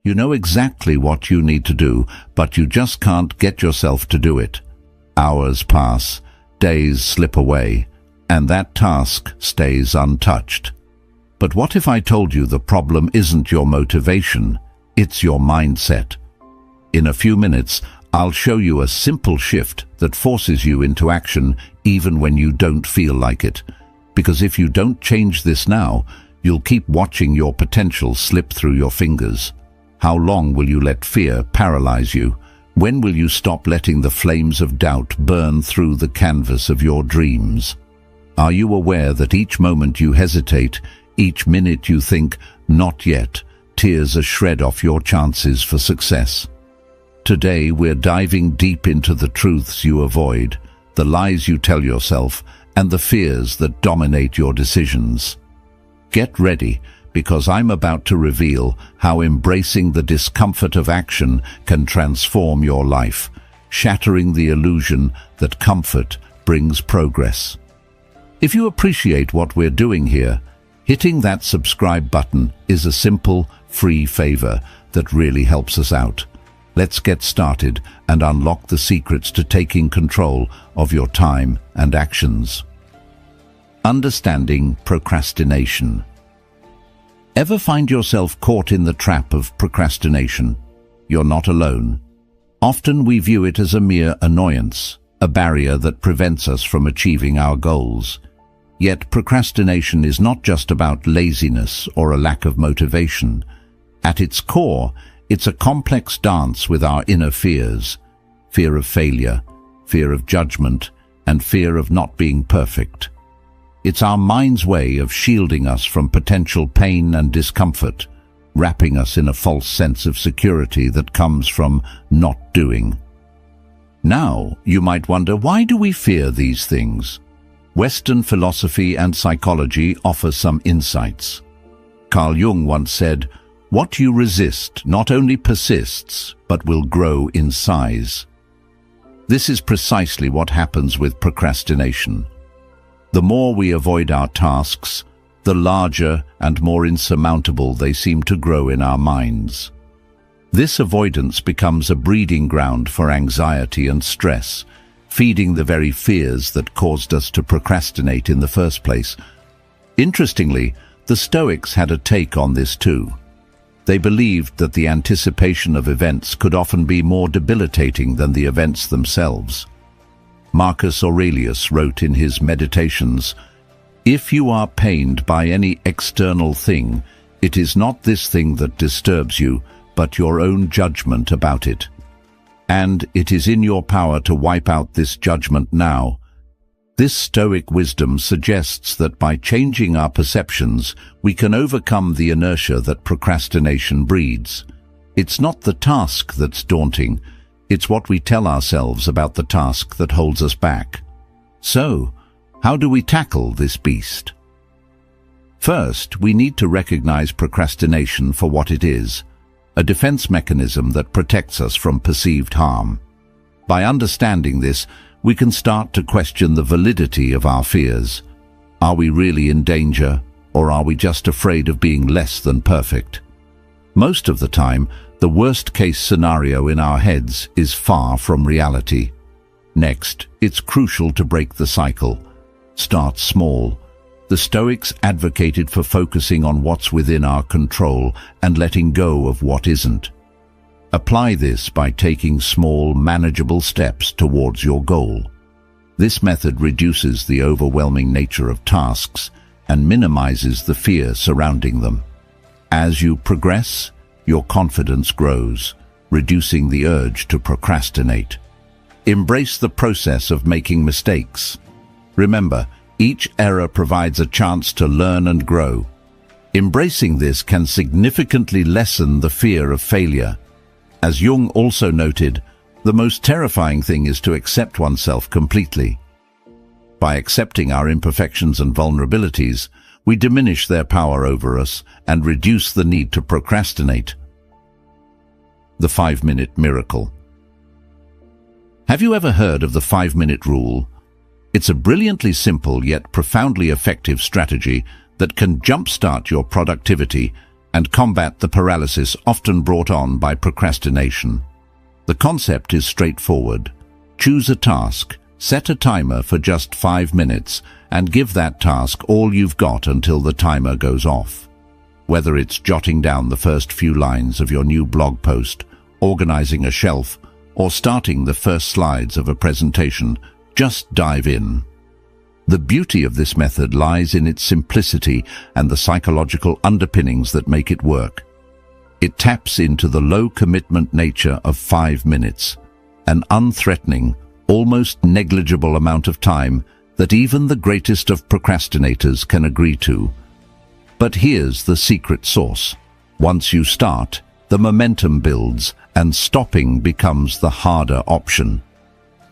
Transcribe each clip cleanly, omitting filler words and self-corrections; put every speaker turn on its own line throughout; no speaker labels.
You know exactly what you need to do, but you just can't get yourself to do it. Hours pass, days slip away, and that task stays untouched. But what if I told you the problem isn't your motivation, it's your mindset? In a few minutes, I'll show you a simple shift that forces you into action even when you don't feel like it. Because if you don't change this now, you'll keep watching your potential slip through your fingers. How long will you let fear paralyze you? When will you stop letting the flames of doubt burn through the canvas of your dreams? Are you aware that each moment you hesitate, each minute you think, "not yet," tears a shred off your chances for success? Today we're diving deep into the truths you avoid, the lies you tell yourself, and the fears that dominate your decisions. Get ready, because I'm about to reveal how embracing the discomfort of action can transform your life, shattering the illusion that comfort brings progress. If you appreciate what we're doing here, hitting that subscribe button is a simple, free favor that really helps us out. Let's get started and unlock the secrets to taking control of your time and actions. Understanding procrastination. Ever find yourself caught in the trap of procrastination? You're not alone. Often we view it as a mere annoyance, a barrier that prevents us from achieving our goals. Yet procrastination is not just about laziness or a lack of motivation. At its core, it's a complex dance with our inner fears: fear of failure, fear of judgment, and fear of not being perfect. It's our mind's way of shielding us from potential pain and discomfort, wrapping us in a false sense of security that comes from not doing. Now, you might wonder, why do we fear these things? Western philosophy and psychology offer some insights. Carl Jung once said, "What you resist not only persists, but will grow in size." This is precisely what happens with procrastination. The more we avoid our tasks, the larger and more insurmountable they seem to grow in our minds. This avoidance becomes a breeding ground for anxiety and stress, feeding the very fears that caused us to procrastinate in the first place. Interestingly, the Stoics had a take on this too. They believed that the anticipation of events could often be more debilitating than the events themselves. Marcus Aurelius wrote in his Meditations, "If you are pained by any external thing, it is not this thing that disturbs you, but your own judgment about it. And it is in your power to wipe out this judgment now." This Stoic wisdom suggests that by changing our perceptions, we can overcome the inertia that procrastination breeds. It's not the task that's daunting, it's what we tell ourselves about the task that holds us back. So, how do we tackle this beast? First, we need to recognize procrastination for what it is: a defense mechanism that protects us from perceived harm. By understanding this, we can start to question the validity of our fears. Are we really in danger, or are we just afraid of being less than perfect? Most of the time, the worst-case scenario in our heads is far from reality. Next, it's crucial to break the cycle. Start small. The Stoics advocated for focusing on what's within our control and letting go of what isn't. Apply this by taking small, manageable steps towards your goal. This method reduces the overwhelming nature of tasks and minimizes the fear surrounding them. As you progress, your confidence grows, reducing the urge to procrastinate. Embrace the process of making mistakes. Remember, each error provides a chance to learn and grow. Embracing this can significantly lessen the fear of failure. As Jung also noted, the most terrifying thing is to accept oneself completely. By accepting our imperfections and vulnerabilities, we diminish their power over us and reduce the need to procrastinate. The 5-minute miracle. Have you ever heard of the 5-minute rule? It's a brilliantly simple yet profoundly effective strategy that can jumpstart your productivity and combat the paralysis often brought on by procrastination. The concept is straightforward. Choose a task, set a timer for just 5 minutes, and give that task all you've got until the timer goes off. Whether it's jotting down the first few lines of your new blog post, organizing a shelf, or starting the first slides of a presentation, just dive in. The beauty of this method lies in its simplicity and the psychological underpinnings that make it work. It taps into the low-commitment nature of 5 minutes, an unthreatening, almost negligible amount of time that even the greatest of procrastinators can agree to. But here's the secret sauce. Once you start, the momentum builds and stopping becomes the harder option.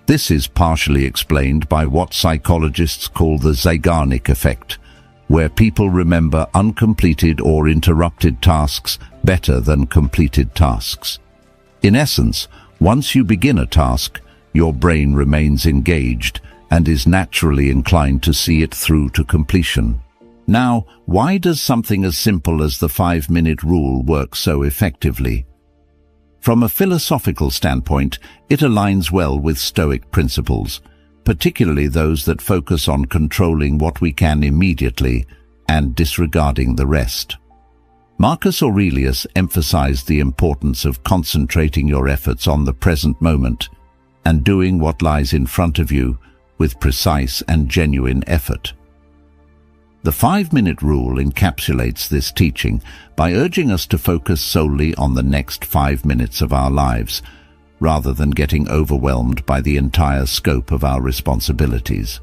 This is partially explained by what psychologists call the Zeigarnik effect, where people remember uncompleted or interrupted tasks better than completed tasks. In essence, once you begin a task, your brain remains engaged and is naturally inclined to see it through to completion. Now, why does something as simple as the 5-minute rule work so effectively? From a philosophical standpoint, it aligns well with Stoic principles, particularly those that focus on controlling what we can immediately and disregarding the rest. Marcus Aurelius emphasized the importance of concentrating your efforts on the present moment and doing what lies in front of you with precise and genuine effort. The 5-minute rule encapsulates this teaching by urging us to focus solely on the next 5 minutes of our lives, rather than getting overwhelmed by the entire scope of our responsibilities.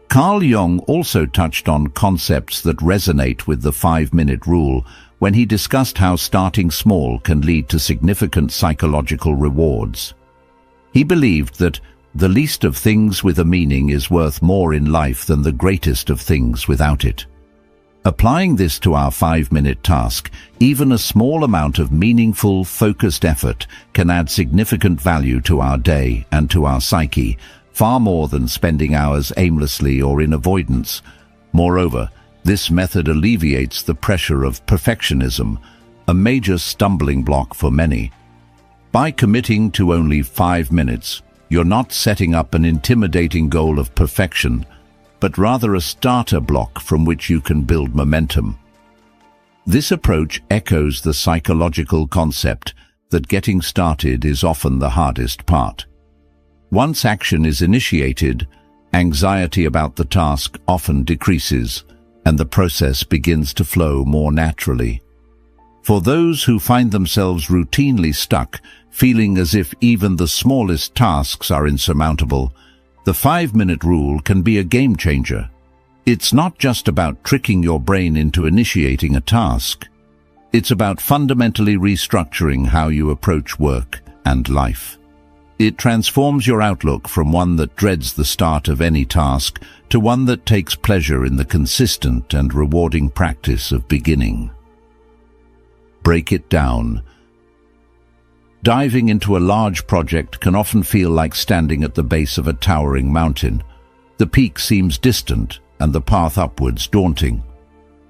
Carl Jung also touched on concepts that resonate with the 5-minute rule when he discussed how starting small can lead to significant psychological rewards. He believed that the least of things with a meaning is worth more in life than the greatest of things without it. Applying this to our 5-minute task, even a small amount of meaningful, focused effort can add significant value to our day and to our psyche, far more than spending hours aimlessly or in avoidance. Moreover, this method alleviates the pressure of perfectionism, a major stumbling block for many. By committing to only 5 minutes, you're not setting up an intimidating goal of perfection, but rather a starter block from which you can build momentum. This approach echoes the psychological concept that getting started is often the hardest part. Once action is initiated, anxiety about the task often decreases, and the process begins to flow more naturally. For those who find themselves routinely stuck, feeling as if even the smallest tasks are insurmountable, the 5-minute rule can be a game changer. It's not just about tricking your brain into initiating a task. It's about fundamentally restructuring how you approach work and life. It transforms your outlook from one that dreads the start of any task to one that takes pleasure in the consistent and rewarding practice of beginning. Break it down. Diving into a large project can often feel like standing at the base of a towering mountain. The peak seems distant and the path upwards daunting.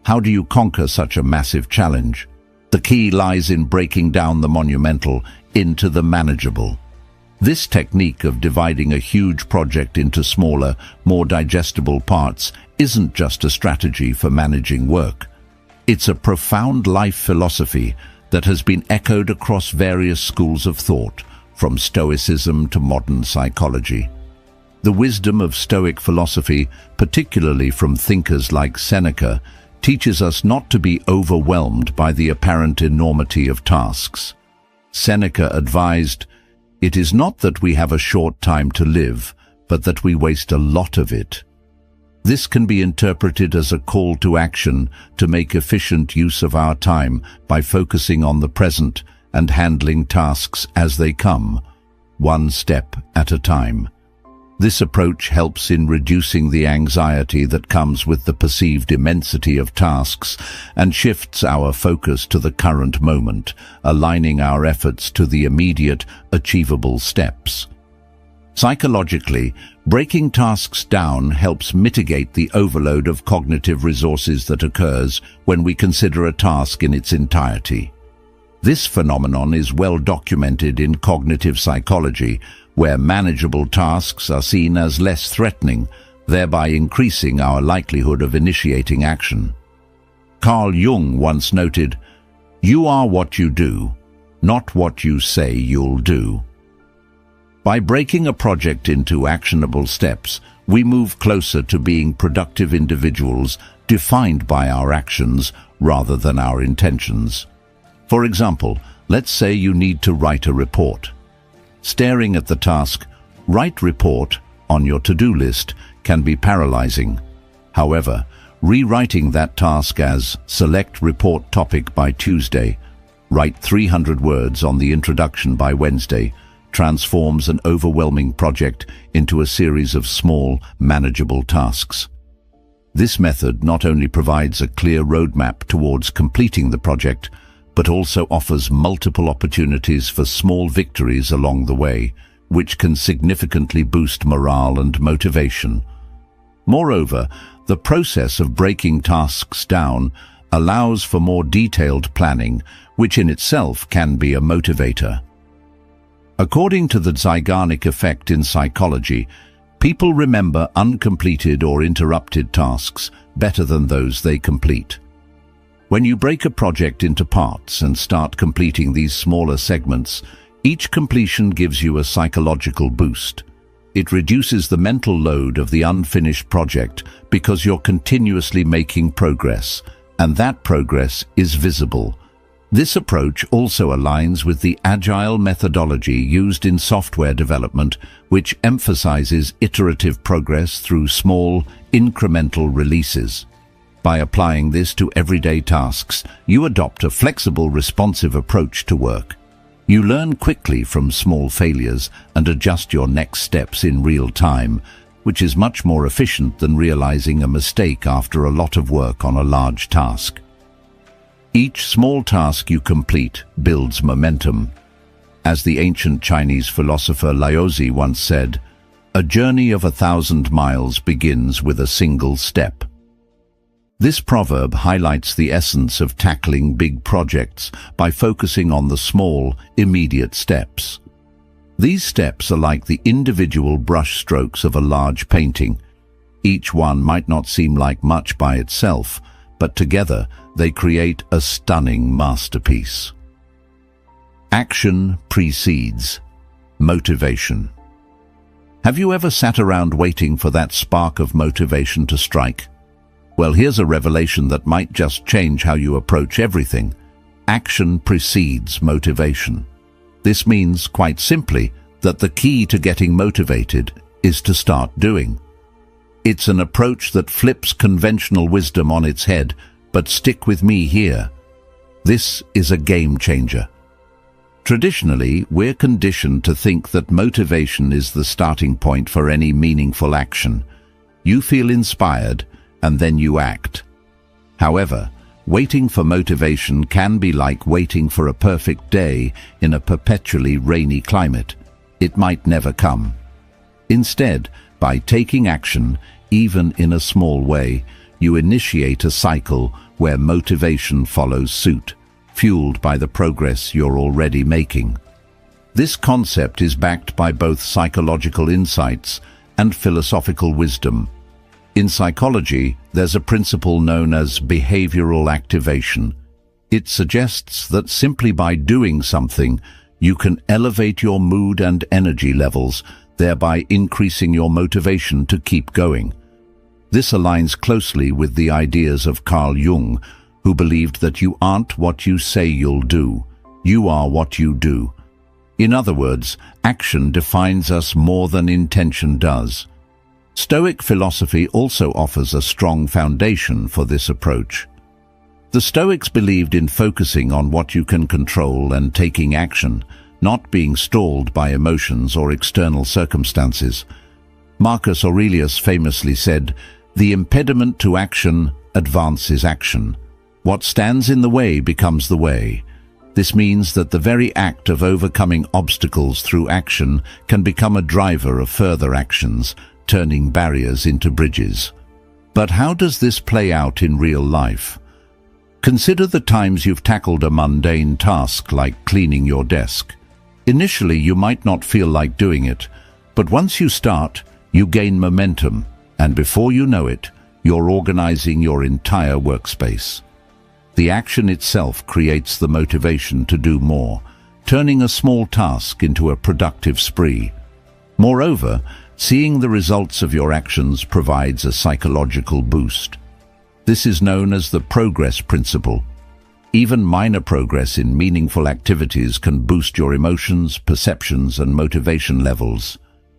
How do you conquer such a massive challenge? The key lies in breaking down the monumental into the manageable. This technique of dividing a huge project into smaller, more digestible parts isn't just a strategy for managing work. It's a profound life philosophy that has been echoed across various schools of thought, from Stoicism to modern psychology. The wisdom of Stoic philosophy, particularly from thinkers like Seneca, teaches us not to be overwhelmed by the apparent enormity of tasks. Seneca advised, "It is not that we have a short time to live, but that we waste a lot of it." This can be interpreted as a call to action to make efficient use of our time by focusing on the present and handling tasks as they come, one step at a time. This approach helps in reducing the anxiety that comes with the perceived immensity of tasks and shifts our focus to the current moment, aligning our efforts to the immediate, achievable steps. Psychologically, breaking tasks down helps mitigate the overload of cognitive resources that occurs when we consider a task in its entirety. This phenomenon is well documented in cognitive psychology, where manageable tasks are seen as less threatening, thereby increasing our likelihood of initiating action. Carl Jung once noted, "You are what you do, not what you say you'll do." By breaking a project into actionable steps, we move closer to being productive individuals defined by our actions rather than our intentions. For example, let's say you need to write a report. Staring at the task, "Write report," on your to-do list can be paralyzing. However, rewriting that task as "Select report topic by Tuesday," "Write 300 words on the introduction by Wednesday," transforms an overwhelming project into a series of small, manageable tasks. This method not only provides a clear roadmap towards completing the project, but also offers multiple opportunities for small victories along the way, which can significantly boost morale and motivation. Moreover, the process of breaking tasks down allows for more detailed planning, which in itself can be a motivator. According to the Zeigarnik effect in psychology, people remember uncompleted or interrupted tasks better than those they complete. When you break a project into parts and start completing these smaller segments, each completion gives you a psychological boost. It reduces the mental load of the unfinished project because you're continuously making progress, and that progress is visible. This approach also aligns with the agile methodology used in software development, which emphasizes iterative progress through small, incremental releases. By applying this to everyday tasks, you adopt a flexible, responsive approach to work. You learn quickly from small failures and adjust your next steps in real time, which is much more efficient than realizing a mistake after a lot of work on a large task. Each small task you complete builds momentum. As the ancient Chinese philosopher Laozi once said, "A journey of 1,000 miles begins with a single step." This proverb highlights the essence of tackling big projects by focusing on the small, immediate steps. These steps are like the individual brush strokes of a large painting. Each one might not seem like much by itself, but together they create a stunning masterpiece. Action precedes motivation. Have you ever sat around waiting for that spark of motivation to strike? Well, here's a revelation that might just change how you approach everything. Action precedes motivation. This means, quite simply, that the key to getting motivated is to start doing. It's an approach that flips conventional wisdom on its head, but stick with me here. This is a game changer. Traditionally, we're conditioned to think that motivation is the starting point for any meaningful action. You feel inspired, and then you act. However, waiting for motivation can be like waiting for a perfect day in a perpetually rainy climate. It might never come. Instead, by taking action, even in a small way, you initiate a cycle where motivation follows suit, fueled by the progress you're already making. This concept is backed by both psychological insights and philosophical wisdom. In psychology, there's a principle known as behavioral activation. It suggests that simply by doing something, you can elevate your mood and energy levels, thereby increasing your motivation to keep going. This aligns closely with the ideas of Carl Jung, who believed that you aren't what you say you'll do, you are what you do. In other words, action defines us more than intention does. Stoic philosophy also offers a strong foundation for this approach. The Stoics believed in focusing on what you can control and taking action, not being stalled by emotions or external circumstances. Marcus Aurelius famously said, "The impediment to action advances action. What stands in the way becomes the way." This means that the very act of overcoming obstacles through action can become a driver of further actions, turning barriers into bridges. But how does this play out in real life? Consider the times you've tackled a mundane task like cleaning your desk. Initially, you might not feel like doing it, but once you start, you gain momentum, and before you know it, you're organizing your entire workspace. The action itself creates the motivation to do more, turning a small task into a productive spree. Moreover, seeing the results of your actions provides a psychological boost. This is known as the progress principle. Even minor progress in meaningful activities can boost your emotions, perceptions, and motivation levels.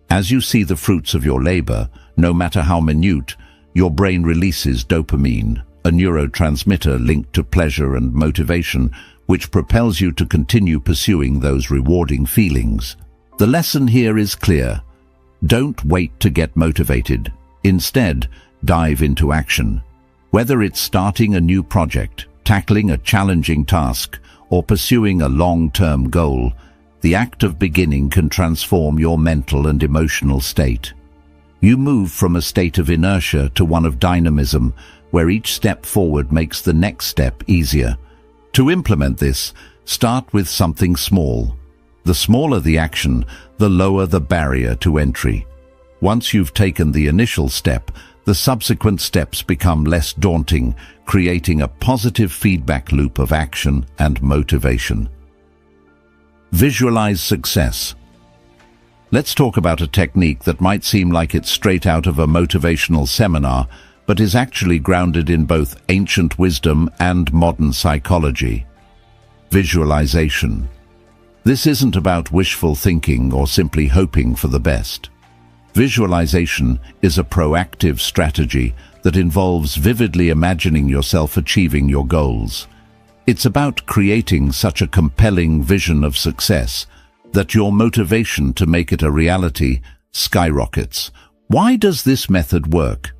As you see the fruits of your labor, no matter how minute, your brain releases dopamine, a neurotransmitter linked to pleasure and motivation, which propels you to continue pursuing those rewarding feelings. The lesson here is clear. Don't wait to get motivated. Instead, dive into action. Whether it's starting a new project, tackling a challenging task, or pursuing a long-term goal, the act of beginning can transform your mental and emotional state. You move from a state of inertia to one of dynamism, where each step forward makes the next step easier. To implement this, start with something small. The smaller the action, the lower the barrier to entry. Once you've taken the initial step, the subsequent steps become less daunting, creating a positive feedback loop of action and motivation. Visualize success. Let's talk about a technique that might seem like it's straight out of a motivational seminar, but is actually grounded in both ancient wisdom and modern psychology. Visualization. This isn't about wishful thinking or simply hoping for the best. Visualization is a proactive strategy that involves vividly imagining yourself achieving your goals. It's about creating such a compelling vision of success that your motivation to make it a reality skyrockets. Why does this method work?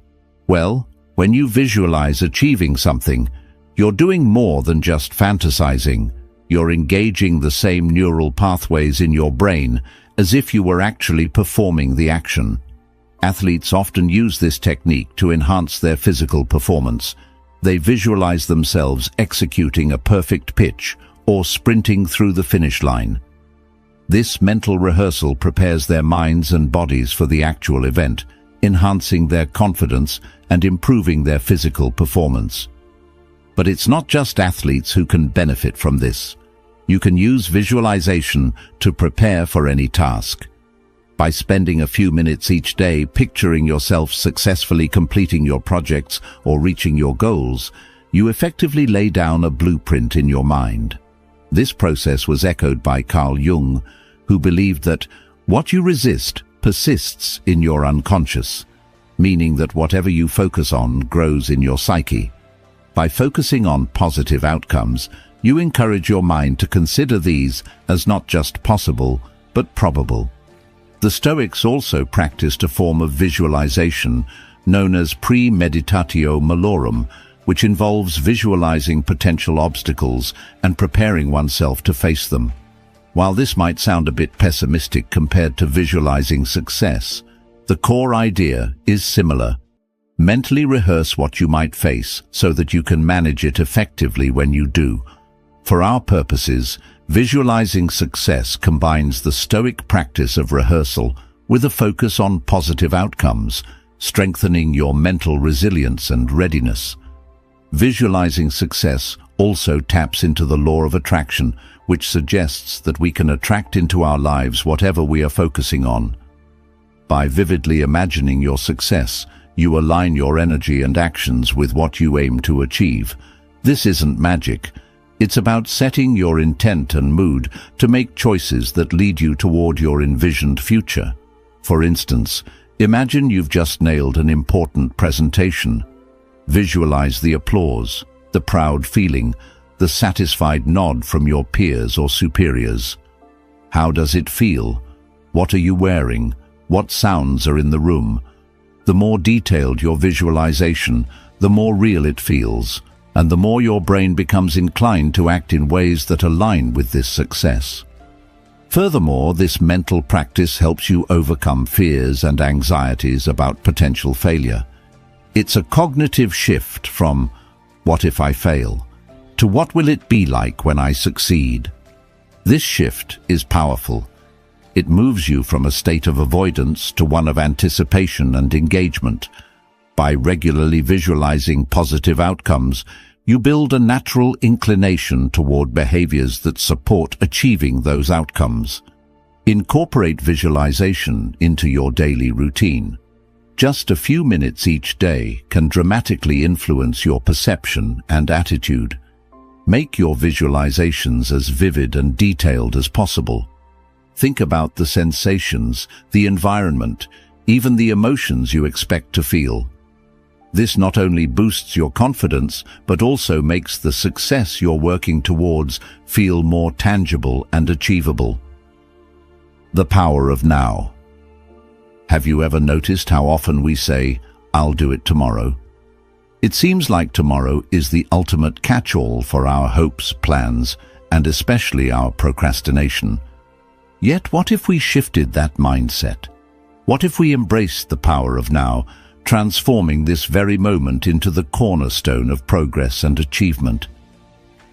Well, when you visualize achieving something, you're doing more than just fantasizing. You're engaging the same neural pathways in your brain as if you were actually performing the action. Athletes often use this technique to enhance their physical performance. They visualize themselves executing a perfect pitch or sprinting through the finish line. This mental rehearsal prepares their minds and bodies for the actual event, enhancing their confidence and improving their physical performance. But it's not just athletes who can benefit from this. You can use visualization to prepare for any task. By spending a few minutes each day picturing yourself successfully completing your projects or reaching your goals, you effectively lay down a blueprint in your mind. This process was echoed by Carl Jung, who believed that what you resist persists in your unconscious, meaning that whatever you focus on grows in your psyche. By focusing on positive outcomes, you encourage your mind to consider these as not just possible, but probable. The Stoics also practiced a form of visualization known as premeditatio malorum, which involves visualizing potential obstacles and preparing oneself to face them. While this might sound a bit pessimistic compared to visualizing success, the core idea is similar. Mentally rehearse what you might face so that you can manage it effectively when you do. For our purposes, visualizing success combines the Stoic practice of rehearsal with a focus on positive outcomes, strengthening your mental resilience and readiness. Visualizing success also taps into the law of attraction, which suggests that we can attract into our lives whatever we are focusing on. By vividly imagining your success, you align your energy and actions with what you aim to achieve. This isn't magic. It's about setting your intent and mood to make choices that lead you toward your envisioned future. For instance, imagine you've just nailed an important presentation. Visualize the applause, the proud feeling, the satisfied nod from your peers or superiors. How does it feel? What are you wearing? What sounds are in the room? The more detailed your visualization, the more real it feels, and the more your brain becomes inclined to act in ways that align with this success. Furthermore, this mental practice helps you overcome fears and anxieties about potential failure. It's a cognitive shift from, "What if I fail?" to "What will it be like when I succeed?" This shift is powerful. It moves you from a state of avoidance to one of anticipation and engagement. By regularly visualizing positive outcomes, you build a natural inclination toward behaviors that support achieving those outcomes. Incorporate visualization into your daily routine. Just a few minutes each day can dramatically influence your perception and attitude. Make your visualizations as vivid and detailed as possible. Think about the sensations, the environment, even the emotions you expect to feel. This not only boosts your confidence, but also makes the success you're working towards feel more tangible and achievable. The power of now. Have you ever noticed how often we say, "I'll do it tomorrow"? It seems like tomorrow is the ultimate catch-all for our hopes, plans, and especially our procrastination. Yet what if we shifted that mindset? What if we embraced the power of now, transforming this very moment into the cornerstone of progress and achievement?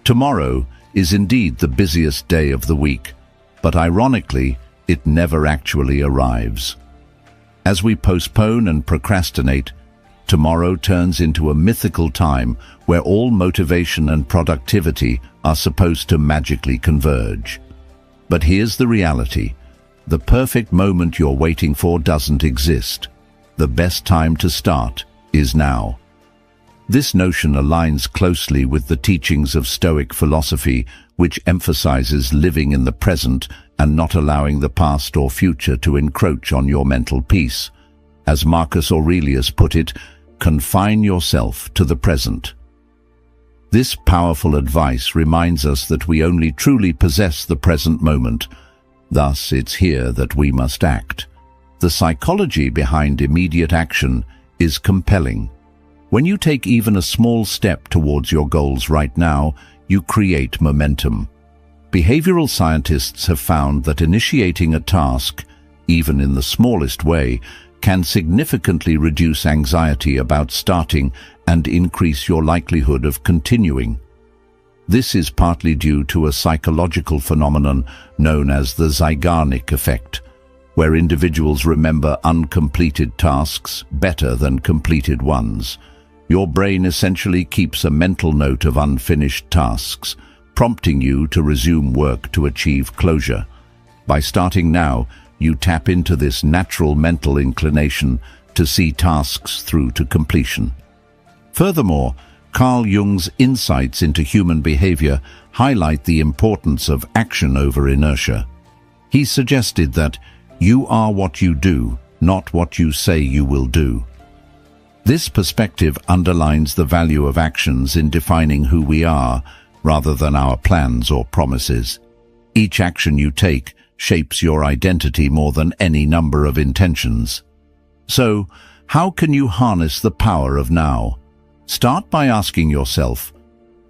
Tomorrow is indeed the busiest day of the week, but ironically, it never actually arrives. As we postpone and procrastinate, tomorrow turns into a mythical time where all motivation and productivity are supposed to magically converge. But here's the reality. The perfect moment you're waiting for doesn't exist. The best time to start is now. This notion aligns closely with the teachings of Stoic philosophy, which emphasizes living in the present and not allowing the past or future to encroach on your mental peace. As Marcus Aurelius put it, confine yourself to the present. This powerful advice reminds us that we only truly possess the present moment. Thus, it's here that we must act. The psychology behind immediate action is compelling. When you take even a small step towards your goals right now, you create momentum. Behavioral scientists have found that initiating a task, even in the smallest way, can significantly reduce anxiety about starting and increase your likelihood of continuing. This is partly due to a psychological phenomenon known as the Zeigarnik effect, where individuals remember uncompleted tasks better than completed ones. Your brain essentially keeps a mental note of unfinished tasks, prompting you to resume work to achieve closure. By starting now, you tap into this natural mental inclination to see tasks through to completion. Furthermore, Carl Jung's insights into human behavior highlight the importance of action over inertia. He suggested that you are what you do, not what you say you will do. This perspective underlines the value of actions in defining who we are, rather than our plans or promises. Each action you take shapes your identity more than any number of intentions. So, how can you harness the power of now? Start by asking yourself,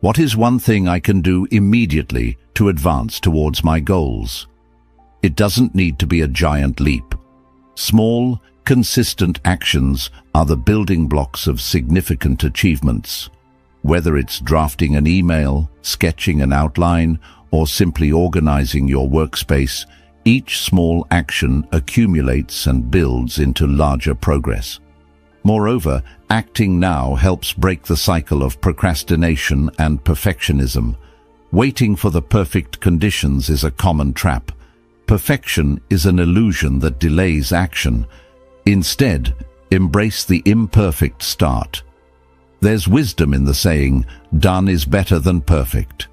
what is one thing I can do immediately to advance towards my goals? It doesn't need to be a giant leap. Small, consistent actions are the building blocks of significant achievements. Whether it's drafting an email, sketching an outline, or simply organizing your workspace, each small action accumulates and builds into larger progress. Moreover, acting now helps break the cycle of procrastination and perfectionism. Waiting for the perfect conditions is a common trap. Perfection is an illusion that delays action. Instead, embrace the imperfect start. There's wisdom in the saying, "Done is better than perfect."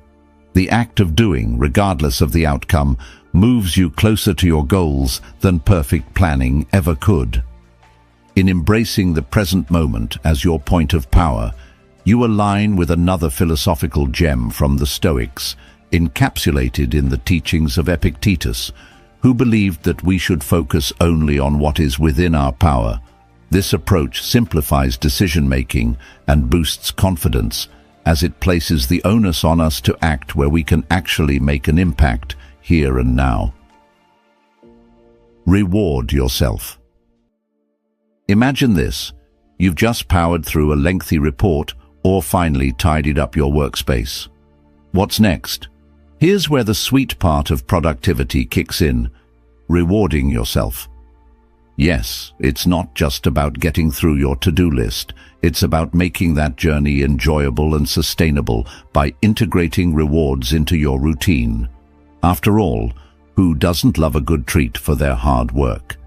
The act of doing, regardless of the outcome, moves you closer to your goals than perfect planning ever could. In embracing the present moment as your point of power, you align with another philosophical gem from the Stoics, encapsulated in the teachings of Epictetus, who believed that we should focus only on what is within our power. This approach simplifies decision-making and boosts confidence, as it places the onus on us to act where we can actually make an impact here and now. Reward yourself. Imagine this. You've just powered through a lengthy report or finally tidied up your workspace. What's next? Here's where the sweet part of productivity kicks in: rewarding yourself. Yes, it's not just about getting through your to-do list. It's about making that journey enjoyable and sustainable by integrating rewards into your routine. After all, who doesn't love a good treat for their hard work?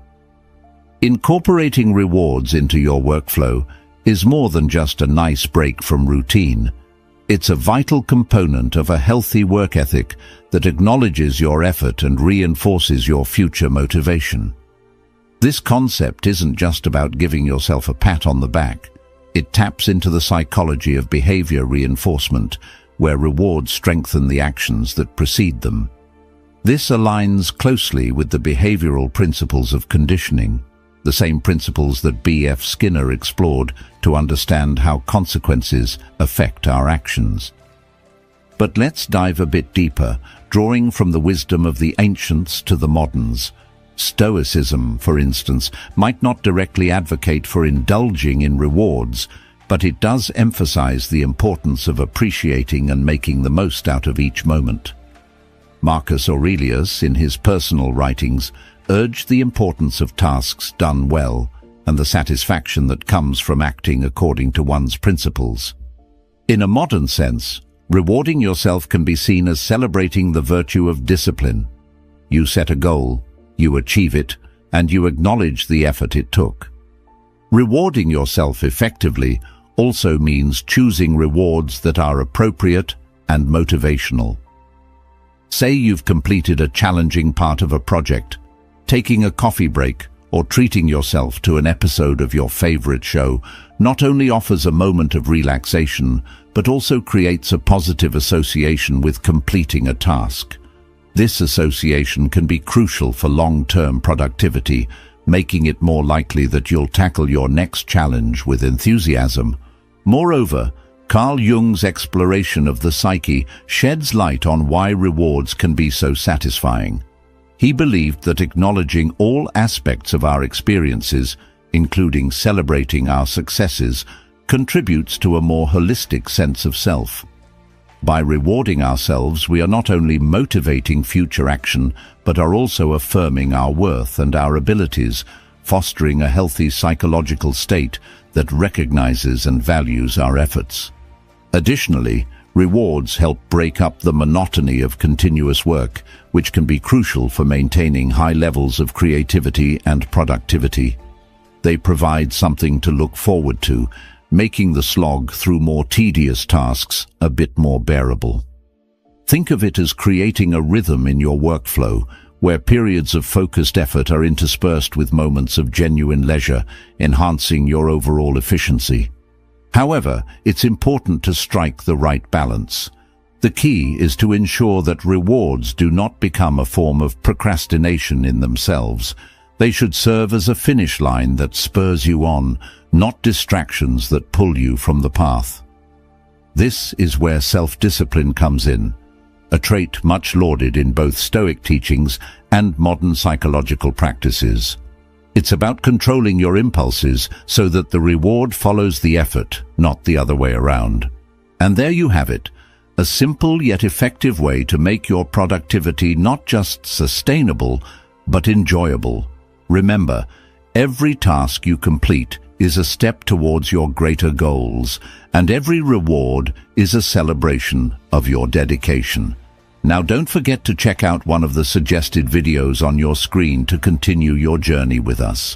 Incorporating rewards into your workflow is more than just a nice break from routine. It's a vital component of a healthy work ethic that acknowledges your effort and reinforces your future motivation. This concept isn't just about giving yourself a pat on the back. It taps into the psychology of behavior reinforcement, where rewards strengthen the actions that precede them. This aligns closely with the behavioral principles of conditioning, the same principles that B.F. Skinner explored to understand how consequences affect our actions. But let's dive a bit deeper, drawing from the wisdom of the ancients to the moderns. Stoicism, for instance, might not directly advocate for indulging in rewards, but it does emphasize the importance of appreciating and making the most out of each moment. Marcus Aurelius, in his personal writings, urged the importance of tasks done well and the satisfaction that comes from acting according to one's principles. In a modern sense, rewarding yourself can be seen as celebrating the virtue of discipline. You set a goal, you achieve it, and you acknowledge the effort it took. Rewarding yourself effectively also means choosing rewards that are appropriate and motivational. Say you've completed a challenging part of a project. Taking a coffee break or treating yourself to an episode of your favorite show not only offers a moment of relaxation, but also creates a positive association with completing a task. This association can be crucial for long-term productivity, making it more likely that you'll tackle your next challenge with enthusiasm. Moreover, Carl Jung's exploration of the psyche sheds light on why rewards can be so satisfying. He believed that acknowledging all aspects of our experiences, including celebrating our successes, contributes to a more holistic sense of self. By rewarding ourselves, we are not only motivating future action, but are also affirming our worth and our abilities, fostering a healthy psychological state that recognizes and values our efforts. Additionally, rewards help break up the monotony of continuous work, which can be crucial for maintaining high levels of creativity and productivity. They provide something to look forward to, making the slog through more tedious tasks a bit more bearable. Think of it as creating a rhythm in your workflow, where periods of focused effort are interspersed with moments of genuine leisure, enhancing your overall efficiency. However, it's important to strike the right balance. The key is to ensure that rewards do not become a form of procrastination in themselves. They should serve as a finish line that spurs you on, not distractions that pull you from the path. This is where self-discipline comes in, a trait much lauded in both Stoic teachings and modern psychological practices. It's about controlling your impulses so that the reward follows the effort, not the other way around. And there you have it, a simple yet effective way to make your productivity not just sustainable, but enjoyable. Remember, every task you complete is a step towards your greater goals, and every reward is a celebration of your dedication. Now don't forget to check out one of the suggested videos on your screen to continue your journey with us.